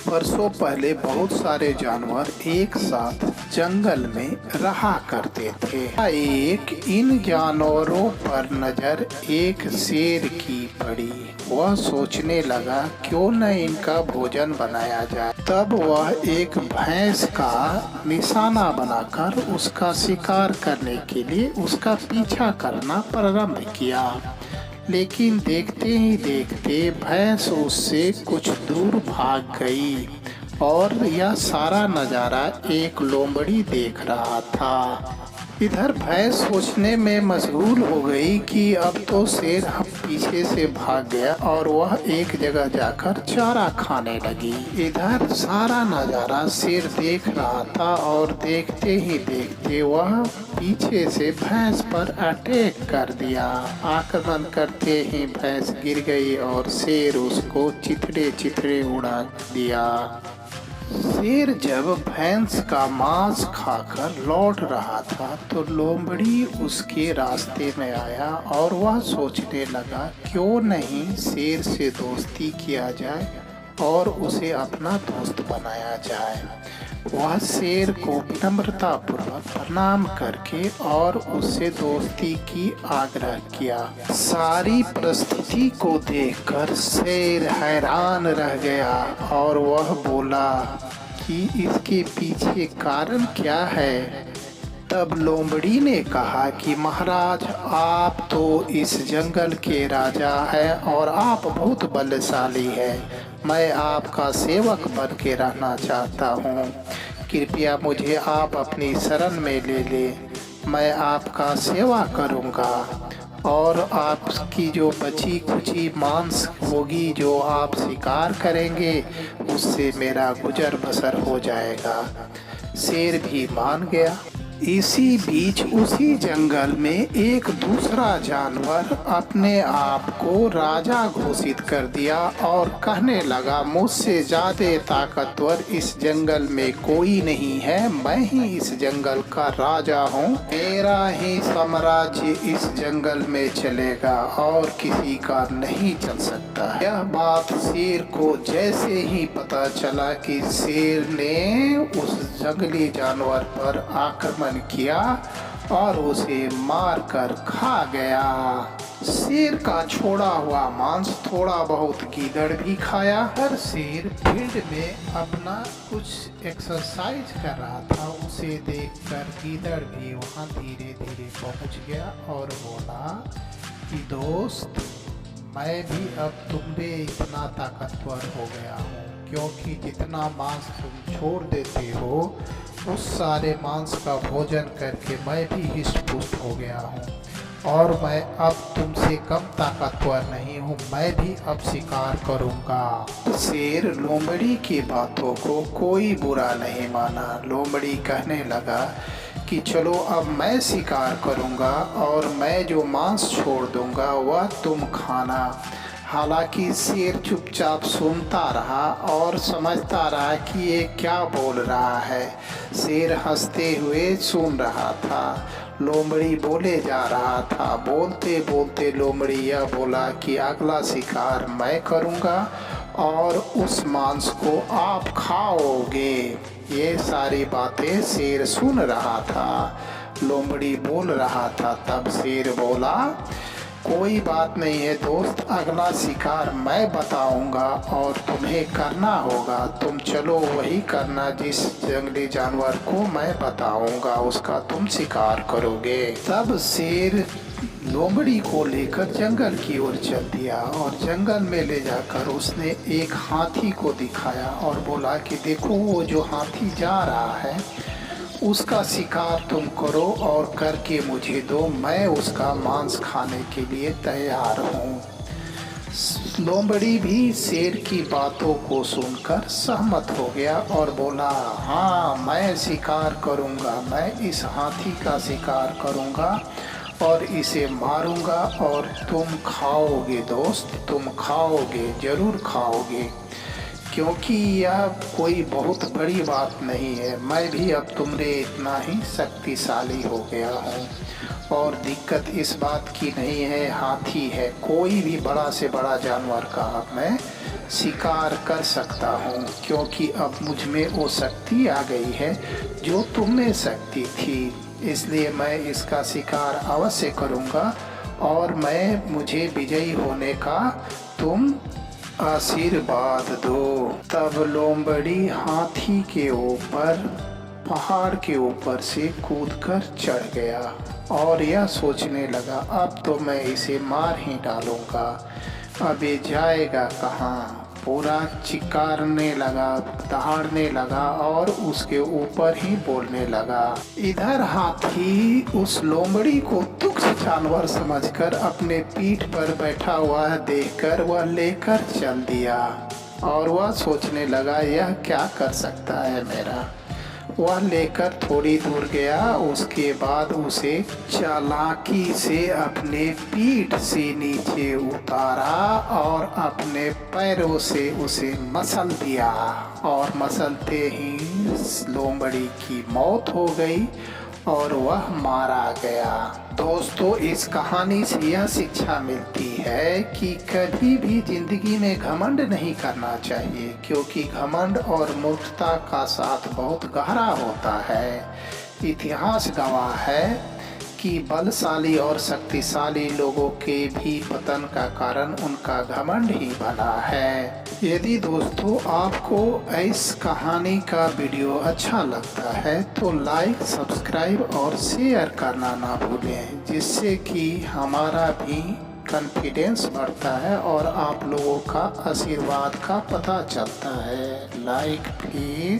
वर्षों पहले बहुत सारे जानवर एक साथ जंगल में रहा करते थे। एक इन जानवरों पर नजर एक शेर की पड़ी। वह सोचने लगा क्यों न इनका भोजन बनाया जाए। तब वह एक भैंस का निशाना बनाकर उसका शिकार करने के लिए उसका पीछा करना प्रारंभ किया। लेकिन देखते ही देखते भैंस उससे कुछ दूर भाग गई और यह सारा नज़ारा एक लोमड़ी देख रहा था। इधर भैंस सोचने में मशगूल हो गई कि अब तो शेर हम पीछे से भाग गया और वह एक जगह जाकर चारा खाने लगी। इधर सारा नज़ारा शेर देख रहा था और देखते ही देखते वह पीछे से भैंस पर अटैक कर दिया। आक्रमण करते ही भैंस गिर गई और शेर उसको चिथड़े चिथड़े उड़ा दिया। शेर जब भैंस का मांस खाकर लौट रहा था तो लोमड़ी उसके रास्ते में आया और वह सोचने लगा क्यों नहीं शेर से दोस्ती किया जाए और उसे अपना दोस्त बनाया जाए। वह शेर को विनम्रता पूर्वक प्रणाम करके और उससे दोस्ती की आग्रह किया। सारी परिस्थिति को देखकर शेर हैरान रह गया और वह बोला कि इसके पीछे कारण क्या है। तब लोमड़ी ने कहा कि महाराज, आप तो इस जंगल के राजा हैं और आप बहुत बलशाली हैं। मैं आपका सेवक बन के रहना चाहता हूँ। कृपया मुझे आप अपनी शरण में ले ले। मैं आपका सेवा करूँगा और आपकी जो बची खुची मांस होगी जो आप शिकार करेंगे उससे मेरा गुजर बसर हो जाएगा। शेर भी मान गया। इसी बीच उसी जंगल में एक दूसरा जानवर अपने आप को राजा घोषित कर दिया और कहने लगा मुझसे ज्यादा ताकतवर इस जंगल में कोई नहीं है। मैं ही इस जंगल का राजा हूँ। मेरा ही साम्राज्य इस जंगल में चलेगा और किसी का नहीं चल सकता। यह बात शेर को जैसे ही पता चला कि शेर ने उस जंगली जानवर पर आक्रमण किया और उसे मारकर खा गया। शेर का छोड़ा हुआ मांस थोड़ा बहुत गीदड़ भी खाया। हर शेर फील्ड में अपना कुछ एक्सरसाइज कर रहा था। उसे देखकर गीदड़ भी वहां धीरे धीरे पहुंच गया और बोला कि दोस्त, मैं भी अब तुमसे इतना ताकतवर हो गया हूँ, क्योंकि जितना मांस तुम छोड़ देते हो उस सारे मांस का भोजन करके मैं भी हिष्ट-पुष्ट हो गया हूँ और मैं अब तुमसे कम ताकतवर नहीं हूँ। मैं भी अब शिकार करूँगा। शेर लोमड़ी की बातों को कोई बुरा नहीं माना। लोमड़ी कहने लगा कि चलो अब मैं शिकार करूँगा और मैं जो मांस छोड़ दूँगा वह तुम खाना। हालांकि शेर चुपचाप सुनता रहा और समझता रहा कि ये क्या बोल रहा है। शेर हंसते हुए सुन रहा था। लोमड़ी बोले जा रहा था। बोलते बोलते लोमड़ी यह बोला कि अगला शिकार मैं करूँगा और उस मांस को आप खाओगे। ये सारी बातें शेर सुन रहा था। लोमड़ी बोल रहा था। तब शेर बोला, कोई बात नहीं है दोस्त, अगला शिकार मैं बताऊंगा और तुम्हें करना होगा। तुम चलो वही करना जिस जंगली जानवर को मैं बताऊंगा, उसका तुम शिकार करोगे। तब शेर लोमड़ी को लेकर जंगल की ओर चल दिया और जंगल में ले जाकर उसने एक हाथी को दिखाया और बोला कि देखो वो जो हाथी जा रहा है उसका शिकार तुम करो और करके मुझे दो। मैं उसका मांस खाने के लिए तैयार हूँ। लोमड़ी भी शेर की बातों को सुनकर सहमत हो गया और बोला, हाँ मैं शिकार करूँगा। मैं इस हाथी का शिकार करूँगा और इसे मारूँगा और तुम खाओगे दोस्त, तुम खाओगे, ज़रूर खाओगे, क्योंकि यह कोई बहुत बड़ी बात नहीं है। मैं भी अब तुमरे इतना ही शक्तिशाली हो गया हूँ और दिक्कत इस बात की नहीं है, हाथी है, कोई भी बड़ा से बड़ा जानवर का अब मैं शिकार कर सकता हूँ, क्योंकि अब मुझ में वो शक्ति आ गई है जो तुम में शक्ति थी। इसलिए मैं इसका शिकार अवश्य करूँगा और मुझे विजयी होने का तुम आशीर्वाद दो। तब लोमड़ी हाथी के ऊपर पहाड़ के ऊपर से कूदकर चढ़ गया और यह सोचने लगा, अब तो मैं इसे मार ही डालूंगा, अब ये जाएगा कहाँ। पूरा चिल्लाने लगा, दहाड़ने लगा और उसके ऊपर ही बोलने लगा। इधर हाथी उस लोमड़ी को तुच्छ जानवर समझकर अपने पीठ पर बैठा हुआ देखकर वह लेकर चल दिया और वह सोचने लगा, यह क्या कर सकता है मेरा। वह लेकर थोड़ी दूर गया, उसके बाद उसे चालाकी से अपने पीठ से नीचे उतारा और अपने पैरों से उसे मसल दिया और मसलते ही लोमड़ी की मौत हो गई और वह मारा गया। दोस्तों, इस कहानी से यह शिक्षा मिलती है कि कभी भी जिंदगी में घमंड नहीं करना चाहिए, क्योंकि घमंड और मूर्खता का साथ बहुत गहरा होता है। इतिहास गवाह है कि बलशाली और शक्तिशाली लोगों के भी पतन का कारण उनका घमंड ही बना है। यदि दोस्तों आपको इस कहानी का वीडियो अच्छा लगता है तो लाइक, सब्सक्राइब और शेयर करना ना भूलें, जिससे कि हमारा भी कॉन्फिडेंस बढ़ता है और आप लोगों का आशीर्वाद का पता चलता है। Like please.